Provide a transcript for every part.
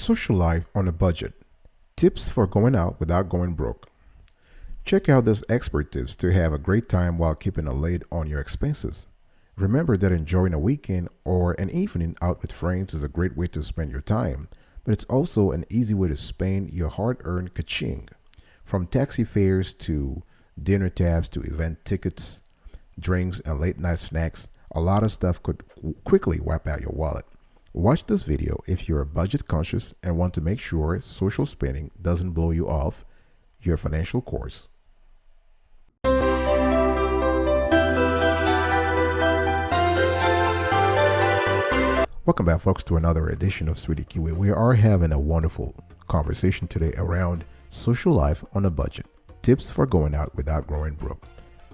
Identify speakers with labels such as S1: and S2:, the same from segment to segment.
S1: Social life on a budget. Tips for going out without going broke. Check out these expert tips to have a great time while keeping a lid on your expenses. Remember that enjoying a weekend or an evening out with friends is a great way to spend your time, but it's also an easy way to spend your hard-earned ka-ching. From taxi fares to dinner tabs to event tickets, drinks, and late-night snacks, a lot of stuff could quickly wipe out your wallet. Watch this video if you're budget conscious and want to make sure social spending doesn't blow you off your financial course. Welcome back, folks, to another edition of Sweetie Kiwi. We are having a wonderful conversation today around social life on a budget. Tips for going out without going broke.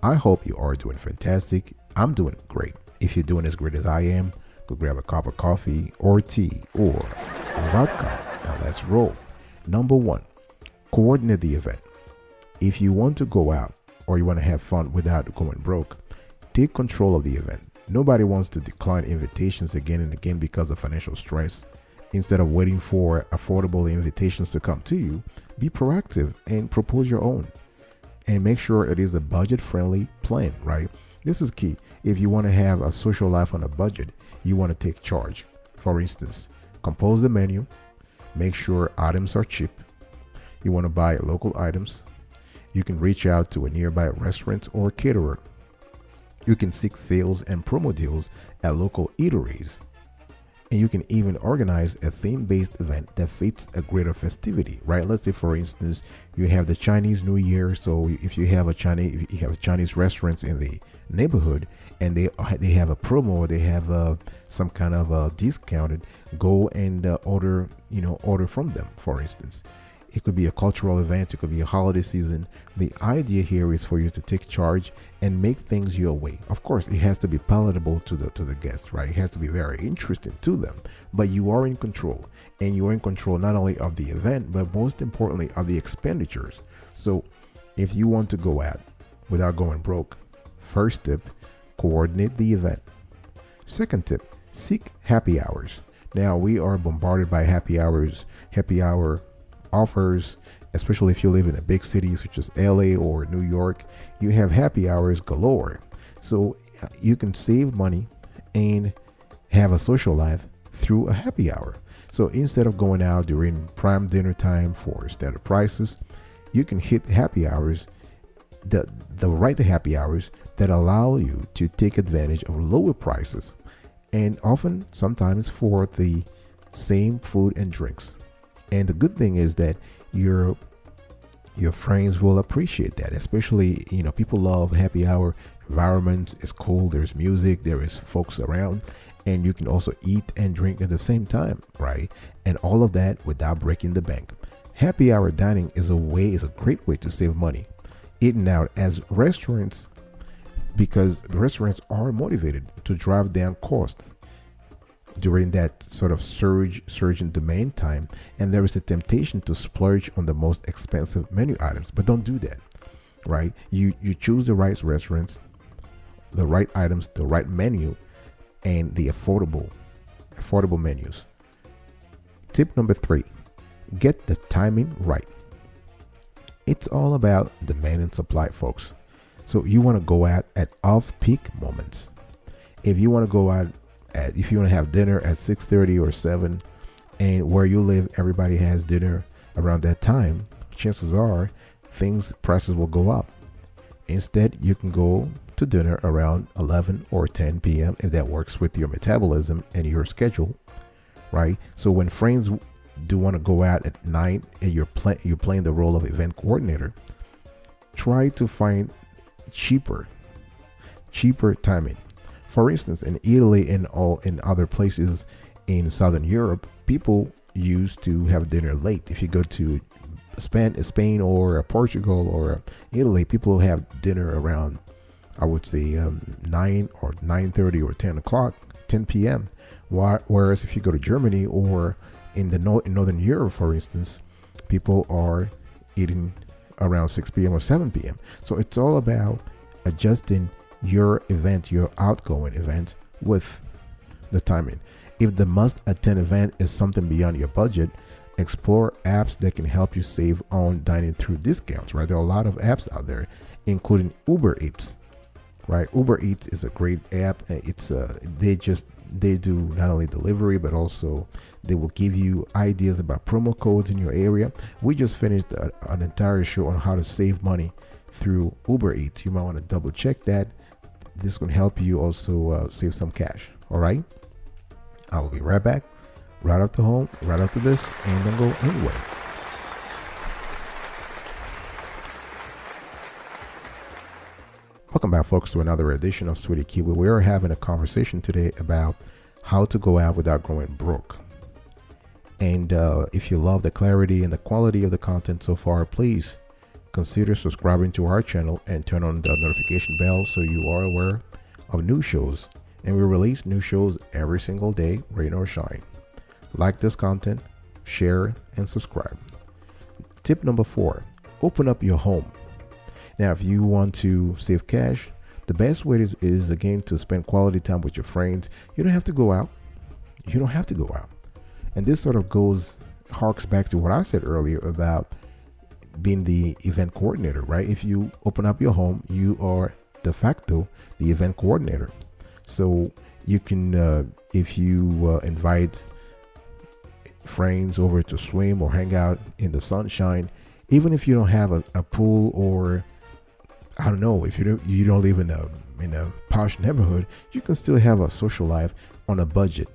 S1: I hope you are doing fantastic. I'm doing great. If you're doing as great as I am, go grab a cup of coffee or tea or vodka and let's roll. Number one, coordinate the event. If you want to go out or you want to have fun without going broke, take control of the event. Nobody wants to decline invitations again and again because of financial stress. Instead of waiting for affordable invitations to come to you, be proactive and propose your own. And make sure it is a budget-friendly plan, right? This is key. If you want to have a social life on a budget, you want to take charge. For instance, compose the menu, make sure items are cheap. You want to buy local items. You can reach out to a nearby restaurant or caterer. You can seek sales and promo deals at local eateries. And you can even organize a theme-based event that fits a greater festivity, right? Let's say, for instance, you have the Chinese New Year. So if you have a Chinese restaurants in the neighborhood and they have a promo, or they have some kind of a discounted, go and order from them. For instance, it could be a cultural event, it could be a holiday season. The idea here is for you to take charge and make things your way. Of course, it has to be palatable to the guests, right? It has to be very interesting to them, but you are in control, and you are in control not only of the event, but most importantly of the expenditures. So if you want to go out without going broke, first tip, coordinate the event. Second tip, seek happy hours. Now we are bombarded by happy hour offers, especially if you live in a big city such as LA or New York. You have happy hours galore. So you can save money and have a social life through a happy hour. So instead of going out during prime dinner time for standard prices, you can hit happy hours, the right happy hours that allow you to take advantage of lower prices, and often sometimes for the same food and drinks. And the good thing is that your friends will appreciate that, especially, people love happy hour environments. It's cool, there's music, there is folks around, and you can also eat and drink at the same time, right? And all of that without breaking the bank. Happy hour dining is a great way to save money. Eating out as restaurants, because restaurants are motivated to drive down cost during that sort of surge in demand time, and there is a temptation to splurge on the most expensive menu items, but don't do that, right? You choose the right restaurants, the right items, the right menu, and the affordable menus. Tip number 3, get the timing right. It's all about demand and supply, folks. So you want to go out at off-peak moments. If you want to go out if you want to have dinner at 6:30 or 7, and where you live everybody has dinner around that time, chances are prices will go up. Instead, you can go to dinner around 11 or 10 p.m. if that works with your metabolism and your schedule, right? So when friends do want to go out at 9 and you're playing the role of event coordinator, try to find cheaper timing. For instance, in Italy and in other places in Southern Europe, people used to have dinner late. If you go to Spain or Portugal or Italy, people have dinner around, I would say, 9 or 9:30 or 10 p.m. Whereas if you go to Germany or in Northern Europe, for instance, people are eating around 6 p.m. or 7 p.m. So it's all about adjusting your event, your outgoing event, with the timing. If the must attend event is something beyond your budget, Explore apps that can help you save on dining through discounts, right? There are a lot of apps out there, including Uber Eats, right? Uber Eats is a great app. It's they do not only delivery, but also they will give you ideas about promo codes in your area. We just finished an entire show on how to save money through Uber Eats. You might want to double check that. This can help you also save some cash. All right. I will be right back, right after this, and don't go anywhere. Welcome back, folks, to another edition of Sweetie Kiwi. We are having a conversation today about how to go out without going broke. And if you love the clarity and the quality of the content so far, please consider subscribing to our channel and turn on the notification bell so you are aware of new shows. And we release new shows every single day, rain or shine. Like this content, share, and subscribe. Tip number 4, open up your home. Now, if you want to save cash, the best way is again to spend quality time with your friends. You don't have to go out. And this sort of harks back to what I said earlier about being the event coordinator, right? If you open up your home, you are de facto the event coordinator. So you can, if you invite friends over to swim or hang out in the sunshine, even if you don't have a pool, or I don't know, if you don't live in a posh neighborhood, you can still have a social life on a budget.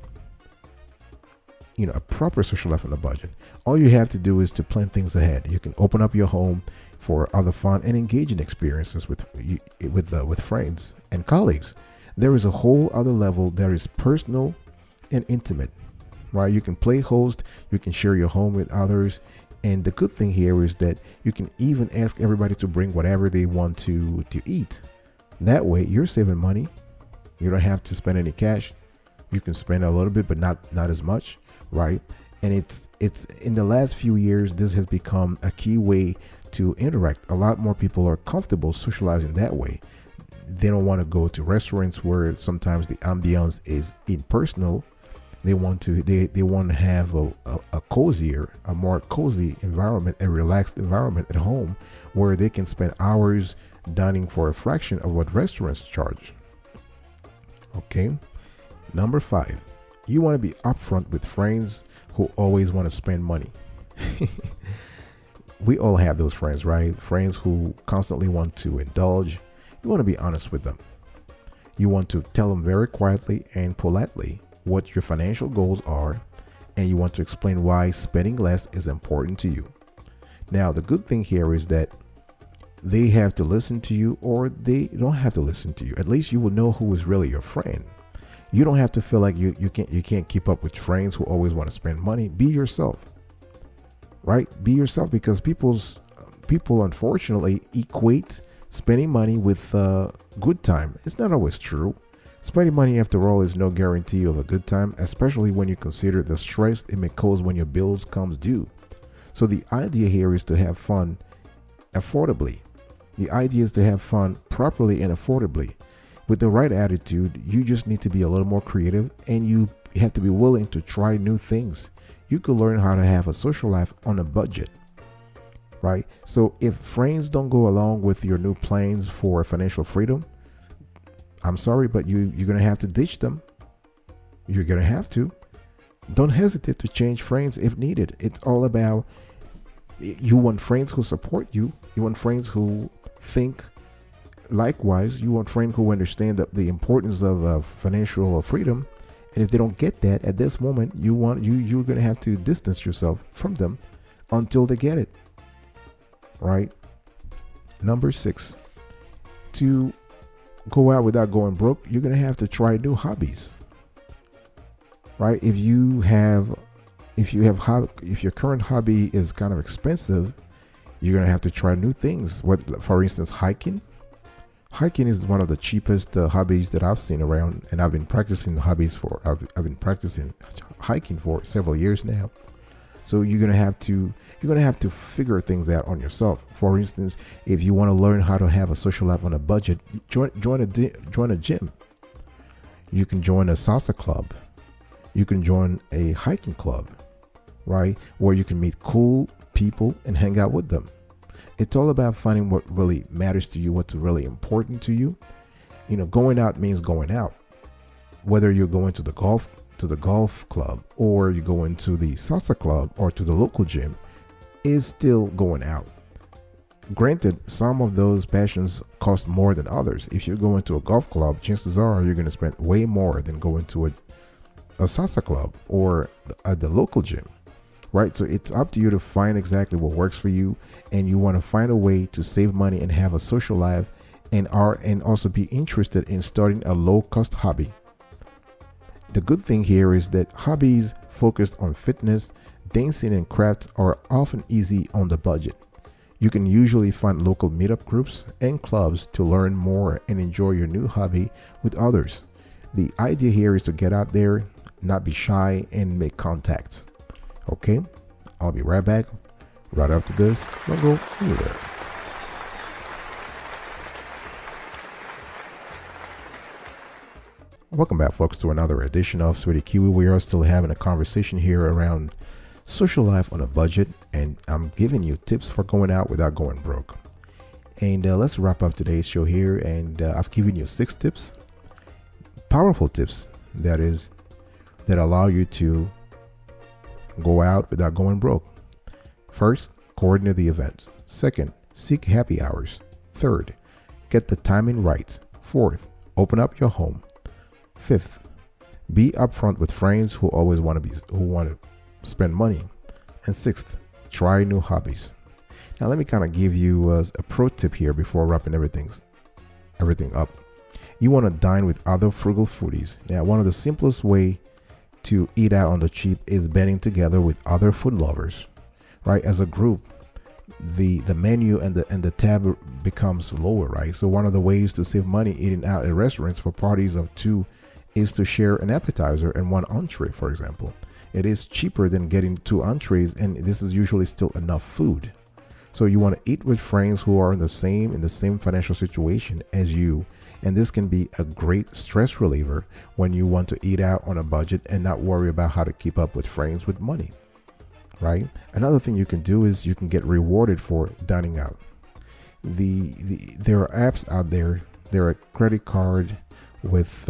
S1: A proper social life on a budget. All you have to do is to plan things ahead. You can open up your home for other fun and engaging experiences with friends and colleagues. There is a whole other level that is personal and intimate, right? You can play host, you can share your home with others. And the good thing here is that you can even ask everybody to bring whatever they want to eat. That way you're saving money. You don't have to spend any cash. You can spend a little bit, but not as much, right? And it's in the last few years, this has become a key way to interact. A lot more people are comfortable socializing that way. They don't want to go to restaurants where sometimes the ambiance is impersonal. They want to have a more cozy environment, a relaxed environment at home where they can spend hours dining for a fraction of what restaurants charge. Okay. Number 5, you want to be upfront with friends who always want to spend money. We all have those friends, right? Friends who constantly want to indulge. You want to be honest with them. You want to tell them very quietly and politely what your financial goals are, and you want to explain why spending less is important to you. Now, the good thing here is that they have to listen to you, or they don't have to listen to you. At least you will know who is really your friend. You don't have to feel like you can't keep up with friends who always want to spend money. Be yourself, right? Be yourself, because people unfortunately equate spending money with good time. It's not always true. Spending money, after all, is no guarantee of a good time, especially when you consider the stress it may cause when your bills comes due. So the idea here is to have fun affordably. The idea is to have fun properly and affordably. With the right attitude, you just need to be a little more creative, and you have to be willing to try new things. You could learn how to have a social life on a budget, right? So if friends don't go along with your new plans for financial freedom, I'm sorry, but you're going to have to ditch them. You're going to have to. Don't hesitate to change friends if needed. It's all about, you want friends who support you. You want friends who think likewise. You want friends who understand the importance of financial freedom. And if they don't get that at this moment, you're going to have to distance yourself from them until they get it. Right? Number 6, to go out without going broke, you're going to have to try new hobbies, right? If your current hobby is kind of expensive, you're going to have to try new things. For instance, hiking is one of the cheapest hobbies that I've seen around, and I've been practicing hiking for several years now. So you're going to have to figure things out on yourself. For instance, if you want to learn how to have a social life on a budget, join a gym. You can join a salsa club. You can join a hiking club. right? Where you can meet cool people and hang out with them. It's all about finding what really matters to you, what's really important to you. Going out means going out. Whether you're going to the golf club, or you go into the salsa club, or to the local gym, is still going out. Granted, some of those passions cost more than others. If you're going to a golf club, chances are you're going to spend way more than going to a salsa club or at the local gym, right? So it's up to you to find exactly what works for you, and you want to find a way to save money and have a social life, and also be interested in starting a low-cost hobby. The good thing here is that hobbies focused on fitness, dancing, and crafts are often easy on the budget. You can usually find local meetup groups and clubs to learn more and enjoy your new hobby with others. The idea here is to get out there, not be shy, and make contacts. Okay, I'll be right back right after this. Don't go anywhere. Welcome back, folks, to another edition of Sweetie Kiwi. We are still having a conversation here around social life on a budget, and I'm giving you tips for going out without going broke. And let's wrap up today's show here, and I've given you 6 tips, powerful tips, that allow you to go out without going broke. First, coordinate the events. Second, seek happy hours. Third, get the timing right. Fourth, open up your home. Fifth, be upfront with friends who always want to spend money. And sixth, try new hobbies. Now let me kind of give you a pro tip here before wrapping everything up. You want to dine with other frugal foodies. Now, one of the simplest way to eat out on the cheap is banding together with other food lovers, right? As a group, the menu and the tab becomes lower, right? So one of the ways to save money eating out at restaurants for parties of 2 is to share an appetizer and 1 entree, for example. It is cheaper than getting 2 entrees, and this is usually still enough food. So you want to eat with friends who are in the same financial situation as you, and this can be a great stress reliever when you want to eat out on a budget and not worry about how to keep up with friends with money, right? Another thing you can do is you can get rewarded for dining out. There are apps out there. There are credit card with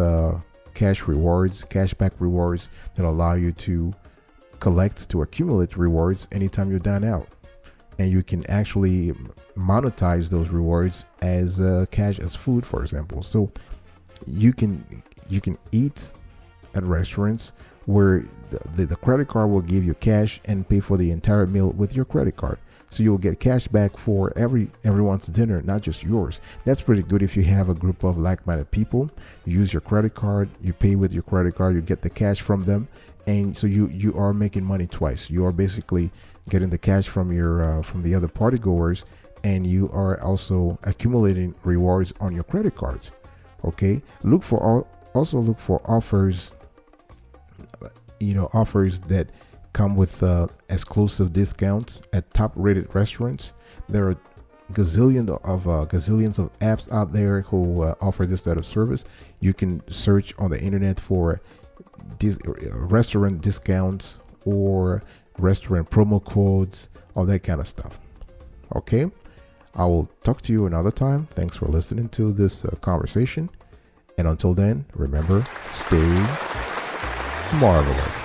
S1: cashback rewards that allow you to accumulate rewards anytime you dine out, and you can actually monetize those rewards as cash, as food, for example. So you can eat at restaurants where the credit card will give you cash and pay for the entire meal with your credit card. So you'll get cash back for everyone's dinner, not just yours. That's pretty good if you have a group of like-minded people. You use your credit card, you pay with your credit card, you get the cash from them, and so you are making money twice. You are basically getting the cash from the other party goers, and you are also accumulating rewards on your credit cards. Okay, look for offers, offers that come with exclusive discounts at top-rated restaurants. There are gazillions of apps out there who offer this type of service. You can search on the internet for restaurant discounts or restaurant promo codes, all that kind of stuff. Okay, I will talk to you another time. Thanks for listening to this conversation, and until then, remember, stay marvelous.